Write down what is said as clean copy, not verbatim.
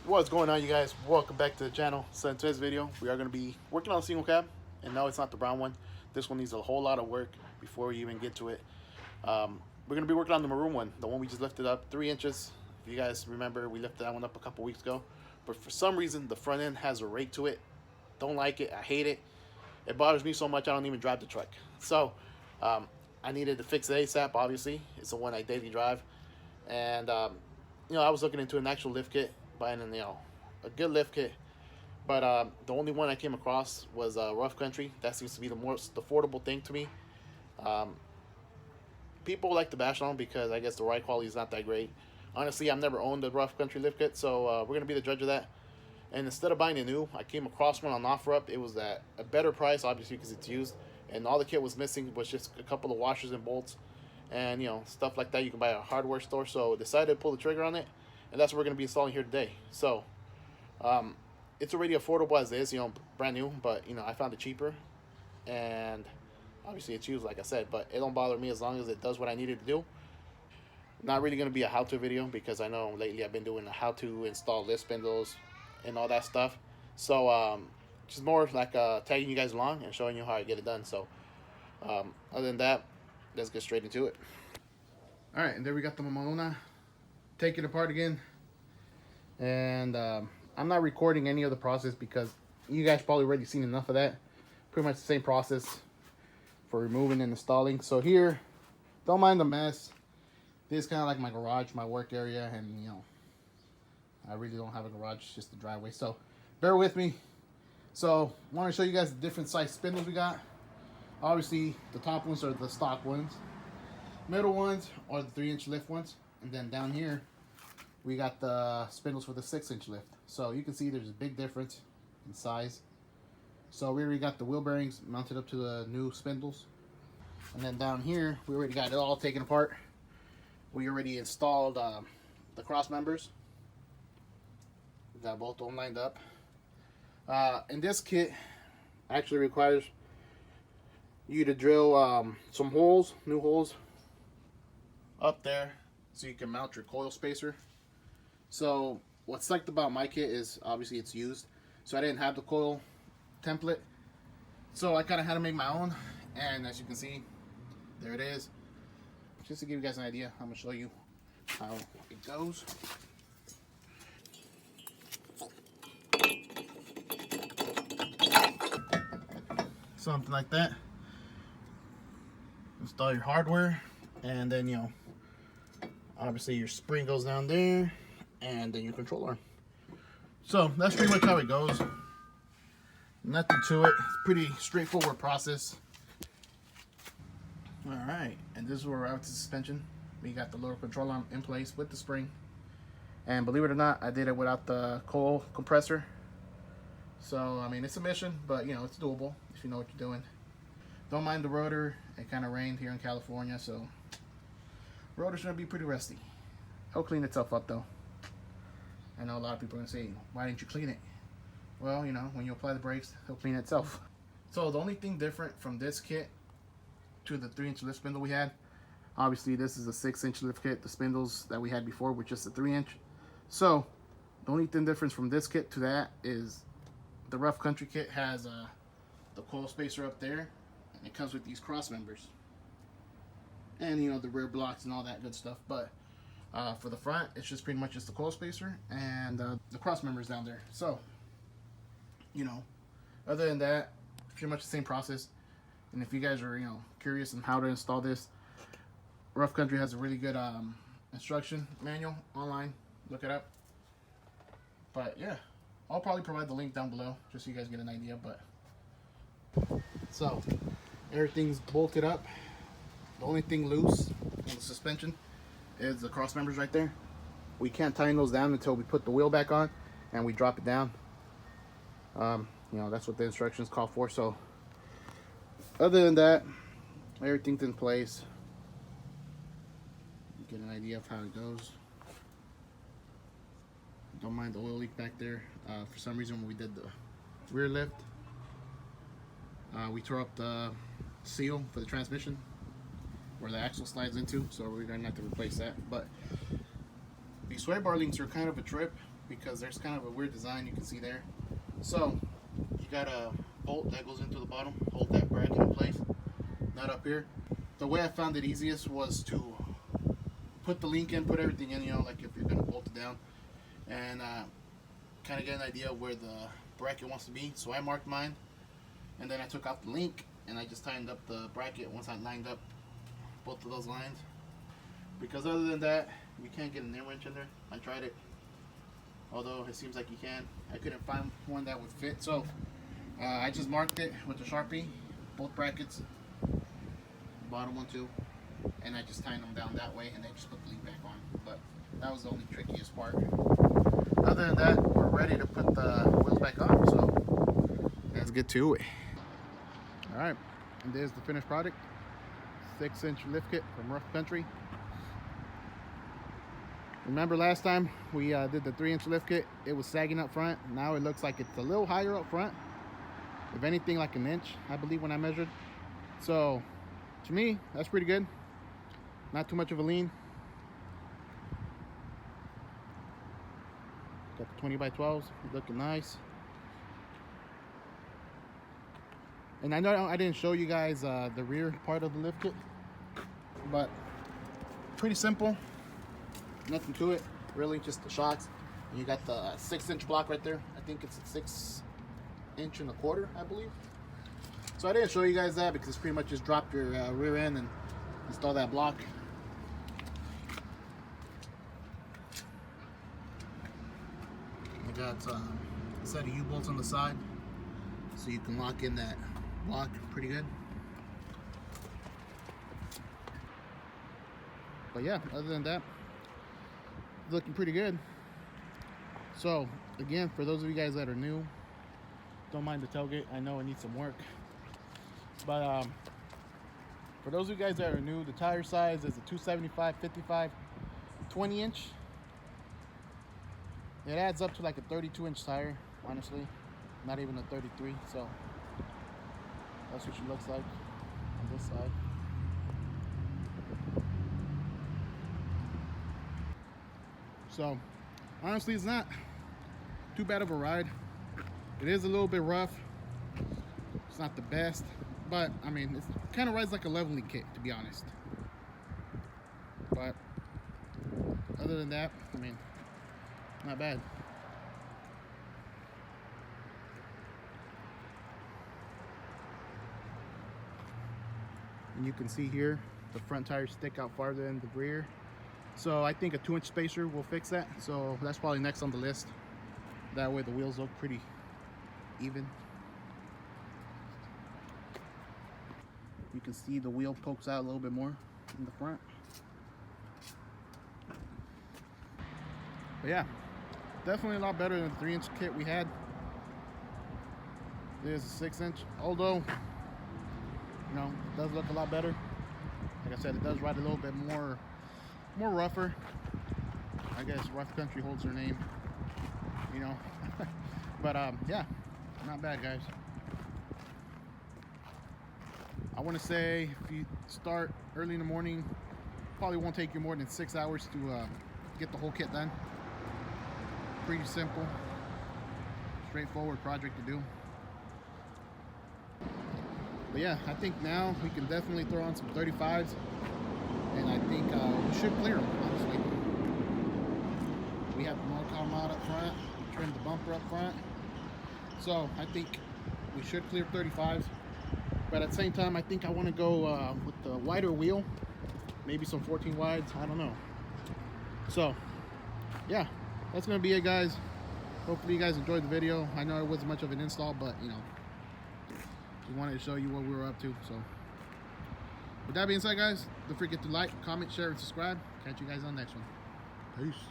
What's going on, you guys? Welcome back to the channel. So in today's video, we are going to be working on a single cab, and no, it's not the brown one. This one needs a whole lot of work before we even get to it. We're going to be working on the maroon one, the one we just lifted up 3 inches. If you guys remember, we lifted that one up a couple weeks ago, but for some reason the front end has a rake to it. Don't like it. I hate it. It bothers me so much I don't even drive the truck. So I needed to fix it ASAP. Obviously, it's the one I daily drive, and I was looking into an actual lift kit, buying a good lift kit, but the only one I came across was Rough Country. That seems to be the most affordable thing to me. Um, People like to bash on them because I guess the ride quality is not that great. Honestly, I've never owned a Rough Country lift kit, so we're gonna be the judge of that. And instead of buying a new, I came across one on OfferUp. It was at a better price, obviously, because it's used, and all the kit was missing was just a couple of washers and bolts, and stuff like that you can buy at a hardware store. So I decided to pull the trigger on it, and that's what we're gonna be installing here today. So um, it's already affordable as is, brand new, but I found it cheaper, and obviously it's used, like I said, but it don't bother me as long as it does what I needed to do. Not really going to be a how-to video because I know lately I've been doing a how to install lift spindles and all that stuff. So just more like tagging you guys along and showing you how I get it done. So other than that, let's get straight into it. All right, and there we got the Mamona. Take it apart again, and I'm not recording any of the process because you guys probably already seen enough of that. Pretty much the same process for removing and installing. So here, don't mind the mess. This is kind of like my garage, my work area, and I really don't have a garage, it's just a driveway. So bear with me. So I want to show you guys the different size spindles we got. Obviously, the top ones are the stock ones. Middle ones are the 3-inch lift ones. And then down here, we got the spindles for the 6-inch lift. So you can see there's a big difference in size. So we already got the wheel bearings mounted up to the new spindles. And then down here, we already got it all taken apart. We already installed the cross members. We got both of them lined up. And this kit actually requires you to drill some holes, new holes, up there so you can mount your coil spacer. So what's liked about my kit is obviously it's used. So I didn't have the coil template. So I kind of had to make my own. And as you can see, there it is. Just to give you guys an idea, I'm going to show you how it goes. Something like that. Install your hardware, and then obviously your spring goes down there, and then your control arm. So that's pretty much how it goes. Nothing to it. It's pretty straightforward process. Alright, and this is where we're at with the suspension. We got the lower control arm in place with the spring. And believe it or not, I did it without the coil compressor. So, I mean, it's a mission, but it's doable if you know what you're doing. Don't mind the rotor. It kind of rained here in California, so rotor's going to be pretty rusty. It'll clean itself up, though. I know a lot of people are going to say, why didn't you clean it? Well, when you apply the brakes, it'll clean itself. So the only thing different from this kit to the 3-inch lift spindle we had, obviously this is a 6-inch lift kit. The spindles that we had before were just a 3-inch. So the only thing difference from this kit to that is the Rough Country kit has the coil spacer up there, and it comes with these cross members and the rear blocks and all that good stuff. But for the front, it's just pretty much just the coil spacer and the cross members down there. So other than that, pretty much the same process. And if you guys are curious on how to install this, Rough Country has a really good instruction manual online. Look it up. But yeah, I'll probably provide the link down below just so you guys get an idea. But so everything's bolted up. The only thing loose on the suspension is the cross members right there. We can't tighten those down until we put the wheel back on and we drop it down. That's what the instructions call for. So other than that, everything's in place. Get an idea of how it goes. Don't mind the oil leak back there. For some reason, when we did the rear lift, we tore up the seal for the transmission where the axle slides into, so we're gonna have to replace that. But these sway bar links are kind of a trip because there's kind of a weird design you can see there. So you got a bolt that goes into the bottom, hold that bracket in place, not up here. The way I found it easiest was to put the link in, put everything in, you know, like if you're gonna bolt it down, and kind of get an idea of where the bracket wants to be. So I marked mine, and then I took out the link and I just tightened up the bracket once I lined up both of those lines, because other than that you can't get an Allen wrench in there. I tried it, although it seems like you can. I couldn't find one that would fit, so I just marked it with a Sharpie, both brackets, bottom one too, and I just tightened them down that way, and then just put the link back on. But that was the only trickiest part. Other than that, we're ready to put the wheels back on, so let's get to it. Alright, and there's the finished product. 6-inch lift kit from Rough Country. Remember last time we did the 3-inch lift kit, it was sagging up front. Now it looks like it's a little higher up front, if anything like an inch, I believe, when I measured. So to me, that's pretty good. Not too much of a lean. Got the 20x12s looking nice. And I know I didn't show you guys the rear part of the lift kit, but pretty simple. Nothing to it, really, just the shocks. And you got the 6-inch block right there. I think it's a 6.25 inches, I believe. So I didn't show you guys that because it's pretty much just drop your rear end and install that block. I got a set of U-bolts on the side, so you can lock in that block pretty good. But yeah, other than that, looking pretty good. So again, for those of you guys that are new, don't mind the tailgate. I know it needs some work, but for those of you guys that are new, the tire size is a 275 55 20-inch. It adds up to like a 32-inch tire, honestly, not even a 33. So that's what she looks like on this side. So honestly, it's not too bad of a ride. It is a little bit rough. It's not the best, but I mean, it kind of rides like a leveling kit, to be honest. But other than that, I mean, not bad. And you can see here, the front tires stick out farther than the rear. So I think a 2-inch spacer will fix that. So that's probably next on the list. That way the wheels look pretty even. You can see the wheel pokes out a little bit more in the front. But yeah, definitely a lot better than the 3-inch kit we had. There's a 6-inch, although, you know, it does look a lot better. Like I said, it does ride a little bit more rougher. I guess Rough Country holds their name, you know. But yeah, not bad, guys. I want to say if you start early in the morning, probably won't take you more than 6 hours to get the whole kit done. Pretty simple, straightforward project to do. But yeah, I think now we can definitely throw on some 35s, and I think we should clear them, honestly. We have the Norcal mod up front, we trimmed the bumper up front, so I think we should clear 35s. But at the same time, I think I want to go with the wider wheel, maybe some 14 wides, I don't know. So yeah, that's gonna be it, guys. Hopefully you guys enjoyed the video. I know it wasn't much of an install, but you know, just wanted to show you what we were up to. So with that being said, guys, don't forget to like, comment, share, and subscribe. Catch you guys on the next one. Peace.